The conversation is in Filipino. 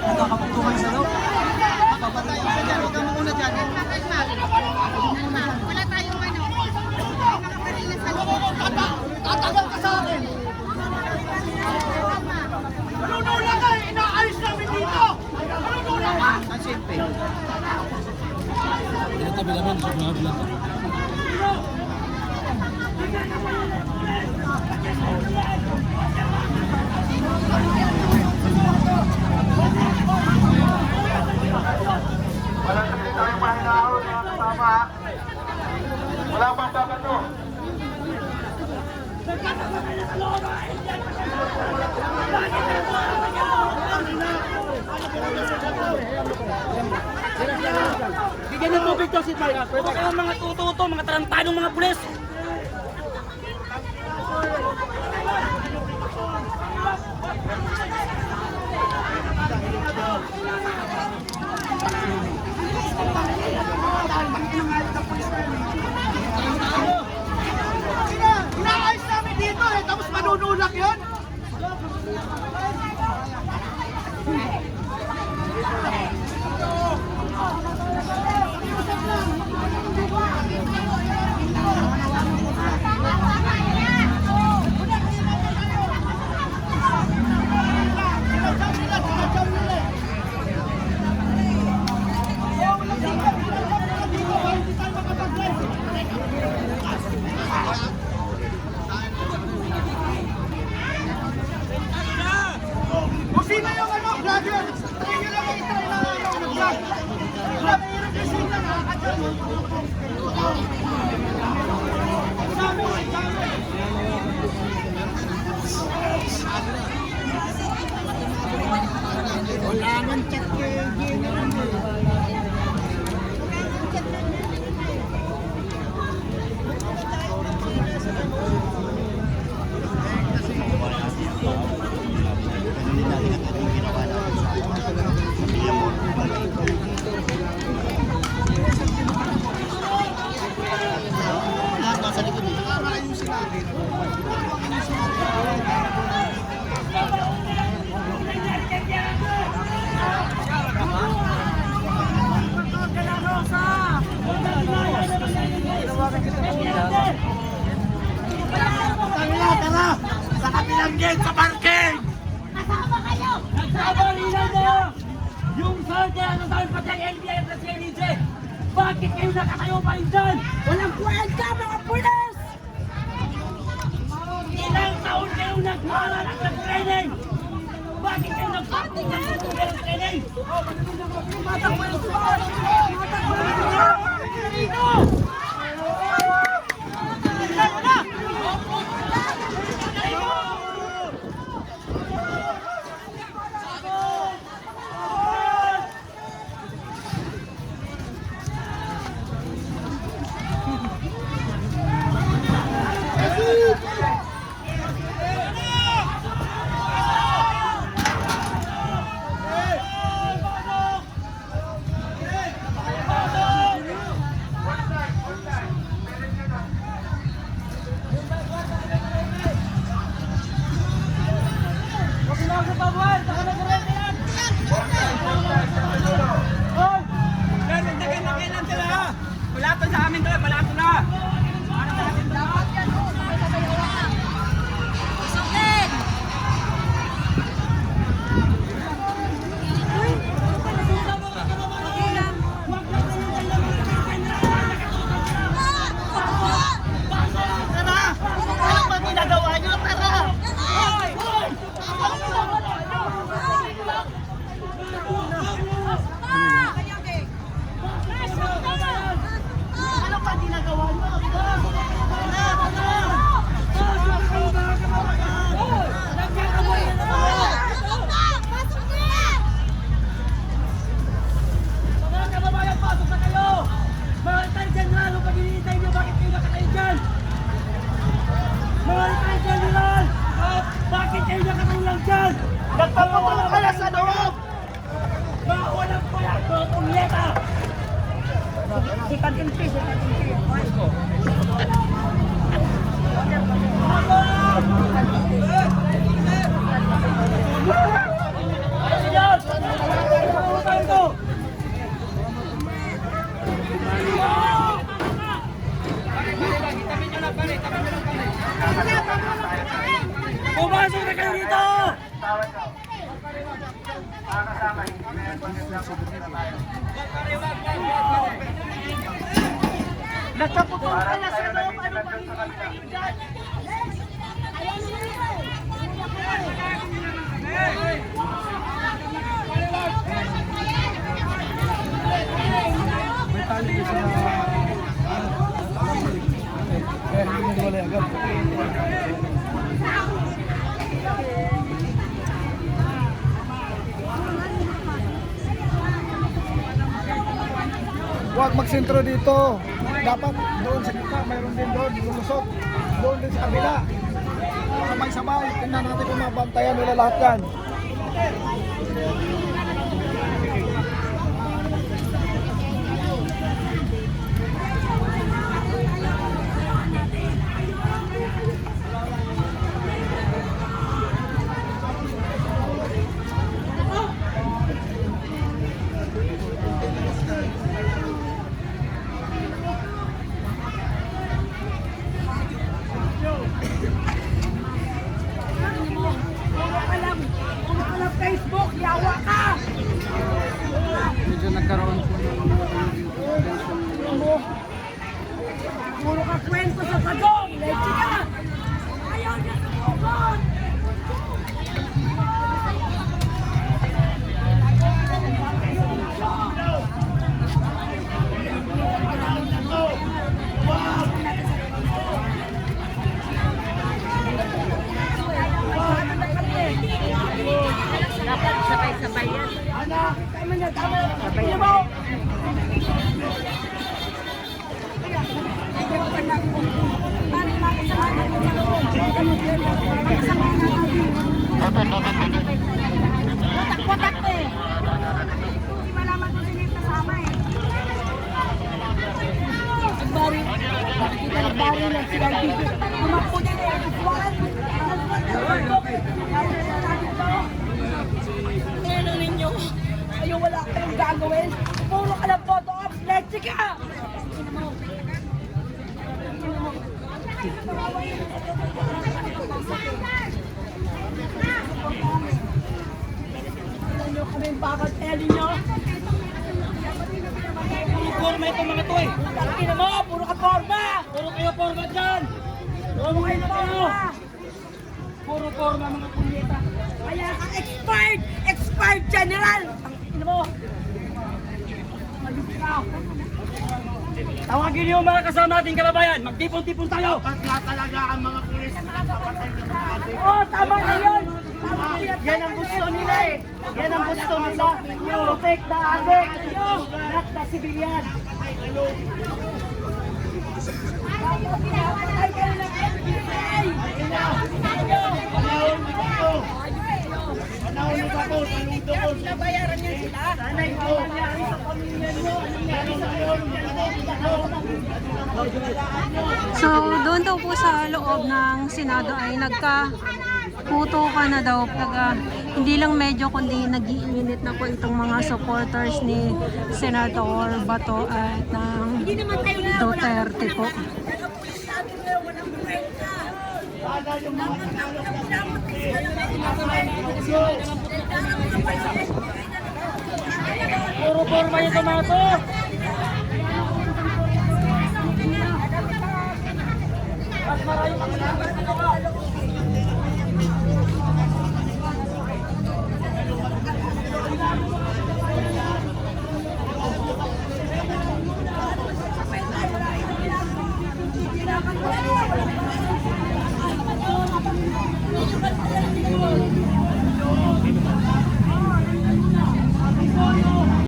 Nakakapagtuman sa loob. Papatay ka dyan. Huwag kang muna dyan. Wala tayong mga baril na sa loob. Tatagal ka sa akin. Manunula ka! Inaayos namin dito! Manunula ka! Ang simple. Tabi naman, sa mga vlog. Wala na din tayong mahinahon mga kasama. Wala pang babato. Bigyan ng tubig to si Marcos. Pwede kayong mga tuto, mga tarantadong mga pulis. Inaayos namin dito eh, tapos manunulak yun? Kung sino yung vlogger, tingin lang kita na nag-vlog. Sabi yung kasi na nakakadyan. Wala nang chat kay Gino. Lahat nasa likod eh. Ayusin natin. Tara! Sa kabilang gate, sa parking! Kasama kayo! Nagsabalilan na yung soldier na sabi pa ng NBI at CNJ. Bakit kayo nakatayo pa rin dyan? Walang kwenta mga pulis! Ilang taon kayo nagmara ng training? Bakit kayo nagpating ng training? Matakbo yung suwan! Matakbo yung suwan! Dito! na kayo dito! Nagkaputuan ka na sa loob, ano ba hinihintay nyo dyan? May tali ko sa... Kaya hindi mo wala agad. Huwag magsentro dito. Dapat doon sa gitna, mayroon din doon, lumusot. Doon din sa kabila. Sabay-sabay, tingnan natin kung mabantayan nila lahat yan. Facebook, yawa ka! Medyo nagkaroon po ng Puro ka kwento sa sagong! Leche ka! Ayaw niya sumugod! Dapat sabay-sabay yan. Tama na, tama na! Sabay mo! Watak-watak eh. Hindi malaman kung sino yung kasama eh. Nagbari. Nakikita nagbari lang sila dito. Tumakbo din eh. Ano ninyo? Ayaw wala kayong gagawin. Puro ka ng photo op. Leche ka! Ano kami yung bakit Ellie nyo? Puro forma ito mga to eh! Tingin mo, puro ka forma! Puro kayo forma dyan! Puro kayo na kayo! Puro forma mga punyeta! Kaya ka expired! Expired general! Tingin mo! Ayun ka! Tawagin niyo mga kasama nating kababayan! Magtipon-tipon tayo! Oo, tama na yun! Tama na yun! Yan ang gusto nila eh! Yan ang gusto nila! Protect the addict! Not the civilian! Ay, kayo ng FBI! Nabayaran niya sila! Sana ito nangyari sa pamilya nyo! So, doon daw po sa loob ng Senado ay nagka-putukan na daw. Hindi lang medyo kundi nag-iinit na po itong mga supporters ni Senator Bato at ng Duterte po. Puro forma yung tomato! Mas maraming mga